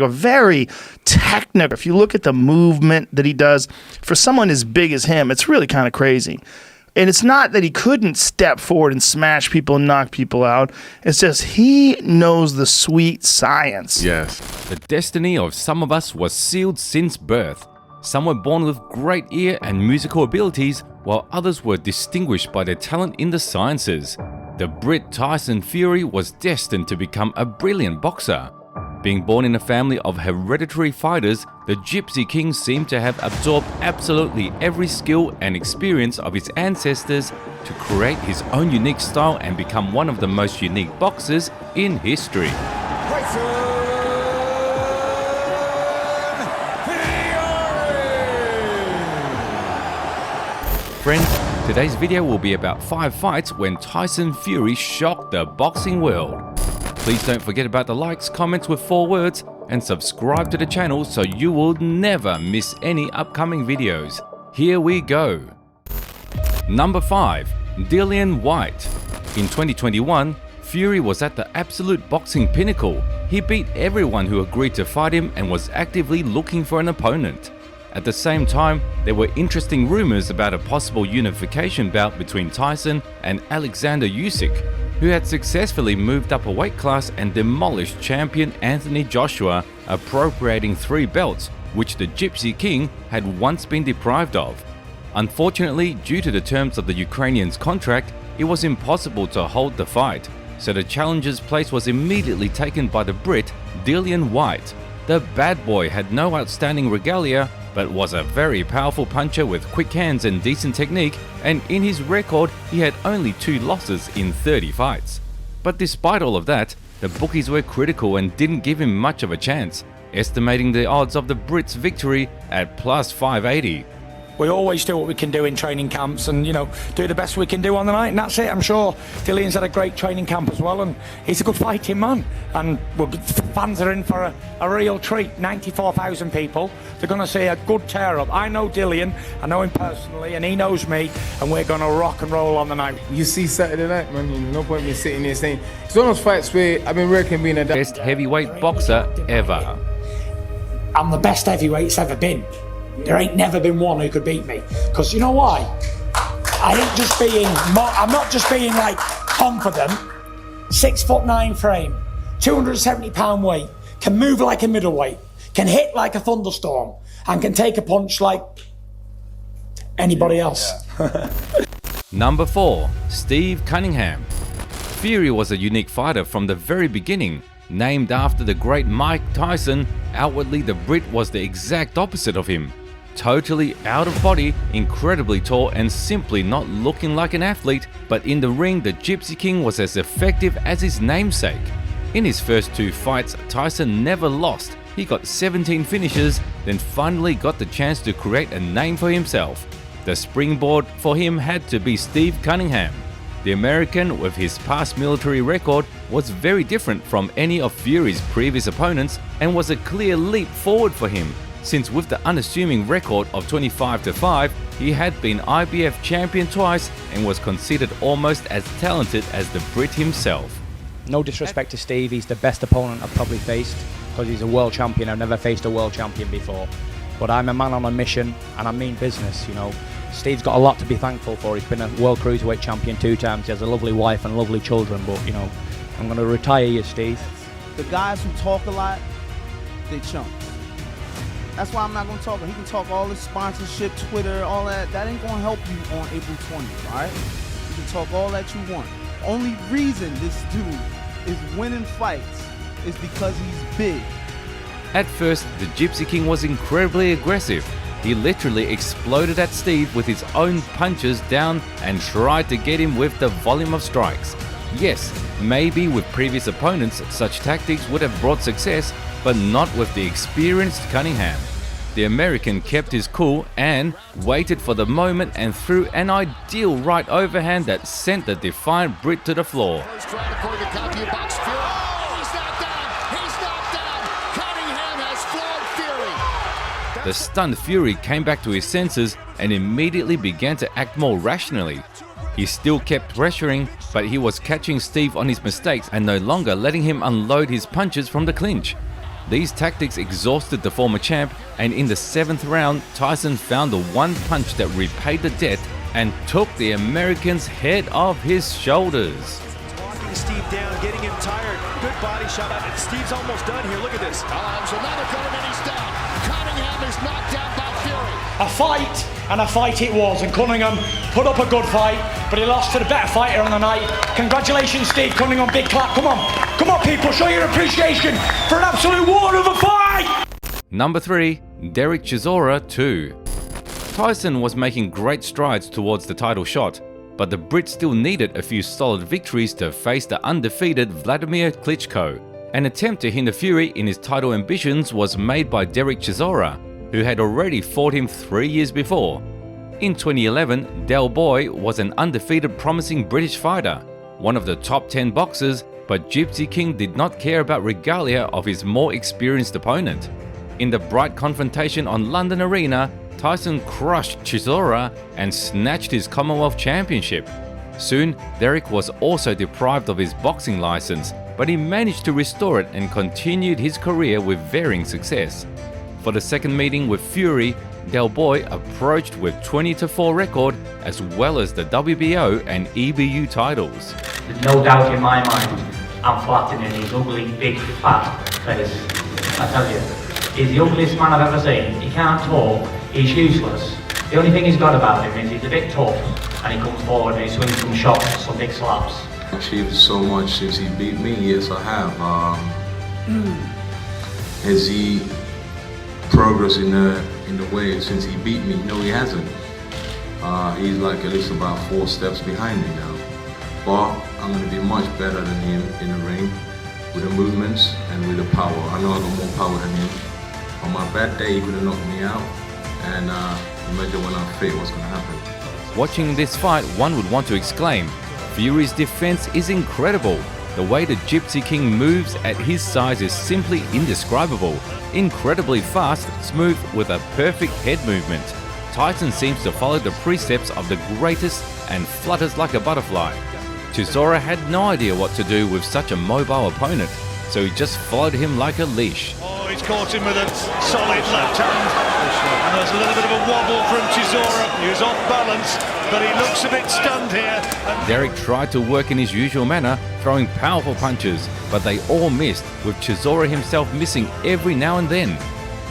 very technical. If you look at the movement that he does, for someone as big as him, it's really kind of crazy. And it's not that he couldn't step forward and smash people and knock people out. It's just he knows the sweet science. Yes. The destiny of some of us was sealed since birth. Some were born with great ear and musical abilities, while others were distinguished by their talent in the sciences. The Brit Tyson Fury was destined to become a brilliant boxer. Being born in a family of hereditary fighters, the Gypsy King seemed to have absorbed absolutely every skill and experience of his ancestors to create his own unique style and become one of the most unique boxers in history. Friends, today's video will be about 5 fights when Tyson Fury shocked the boxing world. Please don't forget about the likes, comments with 4 words, and subscribe to the channel so you will never miss any upcoming videos. Here we go. Number 5. Dillian Whyte. In 2021, Fury was at the absolute boxing pinnacle. He beat everyone who agreed to fight him and was actively looking for an opponent. At the same time, there were interesting rumors about a possible unification bout between Tyson and Alexander Usyk, who had successfully moved up a weight class and demolished champion Anthony Joshua, appropriating 3 belts, which the Gypsy King had once been deprived of. Unfortunately, due to the terms of the Ukrainian's contract, it was impossible to hold the fight, so the challenger's place was immediately taken by the Brit Dillian Whyte. The bad boy had no outstanding regalia, but was a very powerful puncher with quick hands and decent technique, and in his record he had only 2 losses in 30 fights. But despite all of that, the bookies were critical and didn't give him much of a chance, estimating the odds of the Brit's victory at plus 580. We always do what we can do in training camps and, do the best we can do on the night, and that's it. I'm sure Dillian's had a great training camp as well, and he's a good fighting man. And fans are in for a real treat. 94,000 people. They're going to see a good tear-up. I know Dillian, I know him personally, and he knows me, and we're going to rock and roll on the night. You see Saturday night, man, no point in me sitting there saying, it's one of those fights where I've been working being a best heavyweight boxer ever. I'm the best heavyweight's ever been. There ain't never been one who could beat me. Because you know why? I'm not just being like confident. 6'9" frame, 270 pound weight, can move like a middleweight, can hit like a thunderstorm, and can take a punch like anybody else. Number 4. Steve Cunningham. Fury was a unique fighter from the very beginning. Named after the great Mike Tyson, outwardly the Brit was the exact opposite of him. Totally out of body, incredibly tall, and simply not looking like an athlete, but in the ring the Gypsy King was as effective as his namesake. In his first 2 fights, Tyson never lost. He got 17 finishes, then finally got the chance to create a name for himself. The springboard for him had to be Steve Cunningham. The American, with his past military record, was very different from any of Fury's previous opponents and was a clear leap forward for him, since with the unassuming record of 25-5, he had been IBF champion twice and was considered almost as talented as the Brit himself. No disrespect to Steve, he's the best opponent I've probably faced because he's a world champion. I've never faced a world champion before. But I'm a man on a mission and I mean business, Steve's got a lot to be thankful for. He's been a world cruiserweight champion 2 times. He has a lovely wife and lovely children, but I'm going to retire you, Steve. The guys who talk a lot, they chumps. That's why I'm not going to talk. He can talk all this sponsorship, Twitter, all that. That ain't going to help you on April 20th, all right? You can talk all that you want. Only reason this dude is winning fights is because he's big. At first, the Gypsy King was incredibly aggressive. He literally exploded at Steve with his own punches down and tried to get him with the volume of strikes. Yes, maybe with previous opponents such tactics would have brought success, but not with the experienced Cunningham. The American kept his cool and waited for the moment and threw an ideal right overhand that sent the defiant Brit to the floor. The stunned Fury came back to his senses and immediately began to act more rationally. He still kept pressuring, but he was catching Steve on his mistakes and no longer letting him unload his punches from the clinch. These tactics exhausted the former champ, and in the 7th round, Tyson found the one punch that repaid the debt and took the American's head off his shoulders. Walking Steve down, getting him tired. Good body shot out, and Steve's almost done here. Look at this. There's another going, and he's down. Cunningham is knocked down by Fury. A fight, and a fight it was, and Cunningham put up a good fight, but he lost to the better fighter on the night. Congratulations, Steve Cunningham, big clap. Come on people, show your appreciation for an absolute war of a fight! Number 3, Derek Chisora 2. Tyson was making great strides towards the title shot, but the Brit still needed a few solid victories to face the undefeated Vladimir Klitschko. An attempt to hinder Fury in his title ambitions was made by Derek Chisora, who had already fought him 3 years before. In 2011, Del Boy was an undefeated promising British fighter, one of the top 10 boxers, but Gypsy King did not care about regalia of his more experienced opponent. In the bright confrontation on London Arena, Tyson crushed Chisora and snatched his Commonwealth Championship. Soon, Derek was also deprived of his boxing license, but he managed to restore it and continued his career with varying success. For the second meeting with Fury, Del Boy approached with 20-4 record as well as the WBO and EBU titles. There's no doubt in my mind I'm flattening his ugly, big, fat face. I tell you, he's the ugliest man I've ever seen. He can't talk, he's useless. The only thing he's got about him is he's a bit tough and he comes forward and he swings some shots, some big slaps. Achieved so much since he beat me, yes I have. Has he progressed in the way since he beat me? No, he hasn't. He's like at least about 4 steps behind me now. But I'm going to be much better than him in the ring with the movements and with the power. I know I got more power than him. On my bad day, he could have knocked me out, and imagine when I'm fit, what's going to happen. Watching this fight, one would want to exclaim, Fury's defense is incredible. The way the Gypsy King moves at his size is simply indescribable. Incredibly fast, smooth, with a perfect head movement. Tyson seems to follow the precepts of the greatest and flutters like a butterfly. Chisora had no idea what to do with such a mobile opponent, so he just followed him like a leash. Oh, he's caught him with a solid left hand. And there's a little bit of a wobble from Chisora. He was off balance, but he looks a bit stunned here. Derek tried to work in his usual manner, throwing powerful punches, but they all missed, with Chisora himself missing every now and then.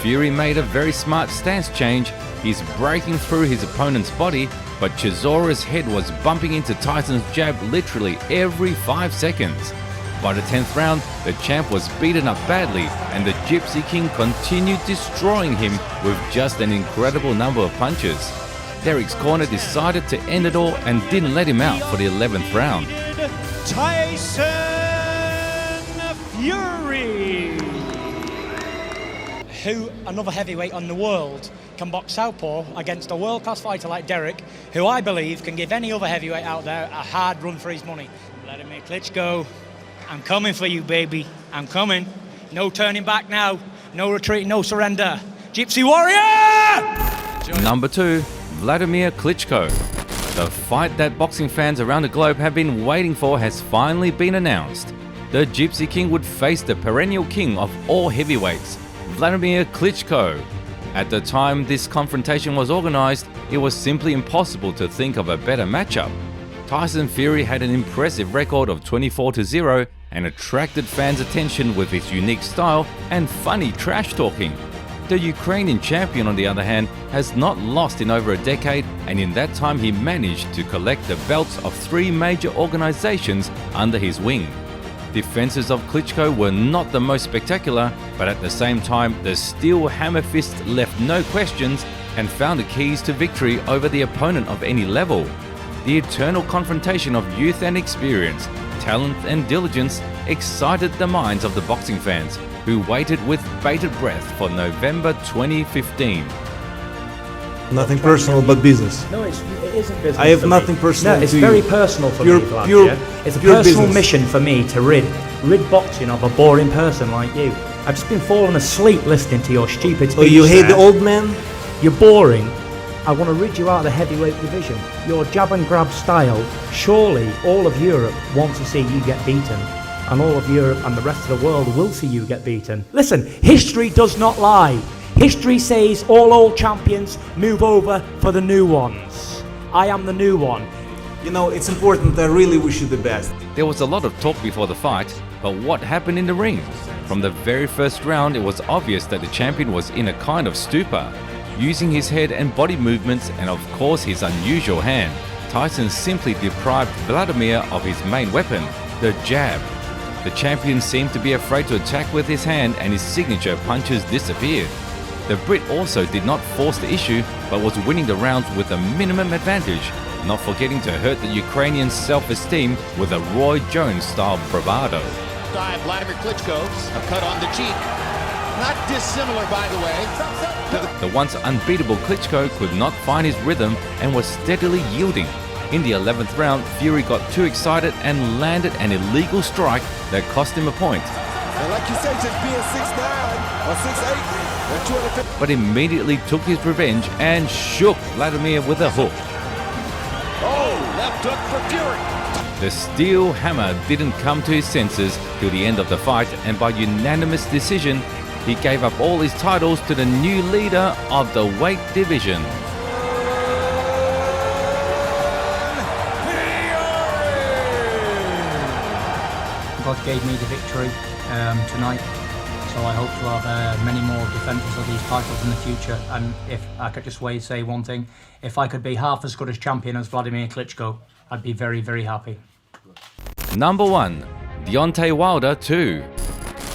Fury made a very smart stance change. He's breaking through his opponent's body, but Chisora's head was bumping into Tyson's jab literally every 5 seconds. By the 10th round, the champ was beaten up badly, and the Gypsy King continued destroying him with just an incredible number of punches. Derek's corner decided to end it all and didn't let him out for the 11th round. Tyson Fury! Who, another heavyweight on the world, can box southpaw against a world-class fighter like Derek, who I believe can give any other heavyweight out there a hard run for his money. Vladimir Klitschko, I'm coming for you, baby. I'm coming. No turning back now. No retreat, no surrender. Gypsy Warrior! Number 2, Vladimir Klitschko. The fight that boxing fans around the globe have been waiting for has finally been announced. The Gypsy King would face the perennial king of all heavyweights, Vladimir Klitschko. At the time this confrontation was organized, it was simply impossible to think of a better matchup. Tyson Fury had an impressive record of 24-0 and attracted fans' attention with his unique style and funny trash talking. The Ukrainian champion, on the other hand, has not lost in over a decade, and in that time he managed to collect the belts of 3 major organizations under his wing. Defenses of Klitschko were not the most spectacular, but at the same time, the steel hammer fist left no questions and found the keys to victory over the opponent of any level. The eternal confrontation of youth and experience, talent and diligence excited the minds of the boxing fans, who waited with bated breath for November 2015. Nothing personal but business. No, it isn't business. I have for nothing me. personal No, it's to very you. personal for Pure- me, Vlad, pure- yeah? It's a pure personal business. mission for me to rid boxing of a boring person like you. I've just been falling asleep listening to your stupid speech. Oh, you hate the there. old man? You're boring. I want to rid you out of the heavyweight division. Your jab and grab style, surely all of Europe wants to see you get beaten. and all of Europe and the rest of the world will see you get beaten. Listen, history does not lie. History says all old champions move over for the new ones. I am the new one. You know, it's important. I really wish you the best. There was a lot of talk before the fight, but what happened in the ring? From the very first round, it was obvious that the champion was in a kind of stupor. Using his head and body movements and of course his unusual hand, Tyson simply deprived Vladimir of his main weapon, the jab. The champion seemed to be afraid to attack with his hand and his signature punches disappeared. The Brit also did not force the issue but was winning the rounds with a minimum advantage, not forgetting to hurt the Ukrainian's self-esteem with a Roy Jones-style bravado. Vladimir Klitschko, a cut on the cheek. Not dissimilar, by the way. The once unbeatable Klitschko could not find his rhythm and was steadily yielding. In the 11th round, Fury got too excited and landed an illegal strike that cost him a point. And like you said, just being 6'9" or 6'8" or 250. But immediately took his revenge and shook Vladimir with a hook. Oh, left hook for Fury. The steel hammer didn't come to his senses till the end of the fight, and by unanimous decision, he gave up all his titles to the new leader of the weight division. God gave me the victory tonight, so I hope to have many more defences of these titles in the future. And if I could just say one thing, if I could be half as good as champion as Vladimir Klitschko, I'd be very, very happy. Number 1. Deontay Wilder 2.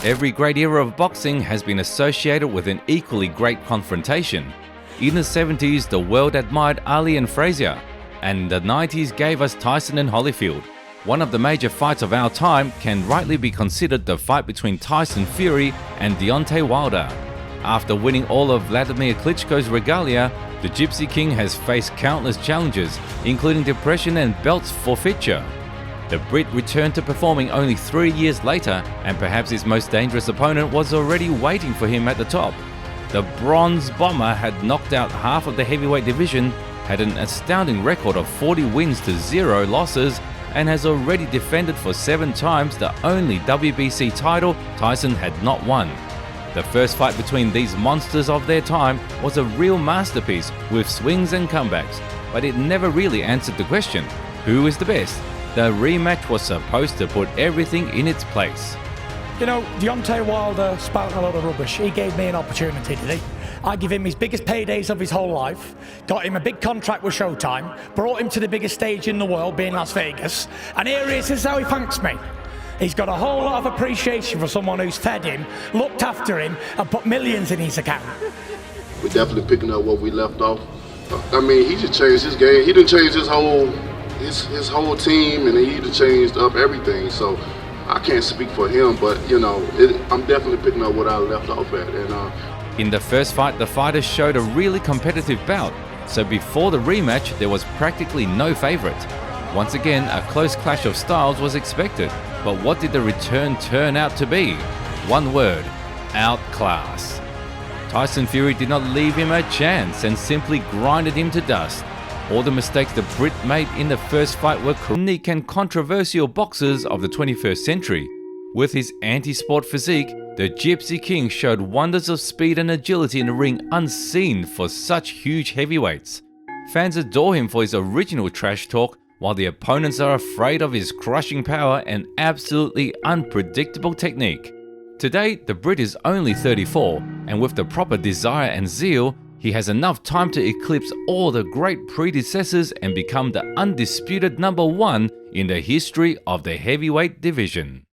Every great era of boxing has been associated with an equally great confrontation. In the 70s, the world admired Ali and Frazier, and the 90s gave us Tyson and Holyfield. One of the major fights of our time can rightly be considered the fight between Tyson Fury and Deontay Wilder. After winning all of Vladimir Klitschko's regalia, the Gypsy King has faced countless challenges, including depression and belts forfeiture. The Brit returned to performing only 3 years later, and perhaps his most dangerous opponent was already waiting for him at the top. The Bronze Bomber had knocked out half of the heavyweight division, had an astounding record of 40 wins to 0 losses, and has already defended for 7 times the only WBC title Tyson had not won. The first fight between these monsters of their time was a real masterpiece with swings and comebacks, but it never really answered the question, who is the best? The rematch was supposed to put everything in its place. You know, Deontay Wilder spouting a lot of rubbish. He gave me an opportunity, did he? I give him his biggest paydays of his whole life, got him a big contract with Showtime, brought him to the biggest stage in the world, being Las Vegas, and here he is, this is how he thanks me. He's got a whole lot of appreciation for someone who's fed him, looked after him, and put millions in his account. We're definitely picking up what we left off. I mean, he just changed his game. He done changed his whole team, and he done changed up everything. So I can't speak for him, but you know, I'm definitely picking up what I left off at. And in the first fight, the fighters showed a really competitive bout, so before the rematch, there was practically no favorite. Once again, a close clash of styles was expected, but what did the return turn out to be? One word: outclass. Tyson Fury did not leave him a chance and simply grinded him to dust. All the mistakes the Brit made in the first fight were unique and controversial boxers of the 21st century. With his anti-sport physique, the Gypsy King showed wonders of speed and agility in the ring unseen for such huge heavyweights. Fans adore him for his original trash talk, while the opponents are afraid of his crushing power and absolutely unpredictable technique. Today, the Brit is only 34, and with the proper desire and zeal, he has enough time to eclipse all the great predecessors and become the undisputed number 1 in the history of the heavyweight division.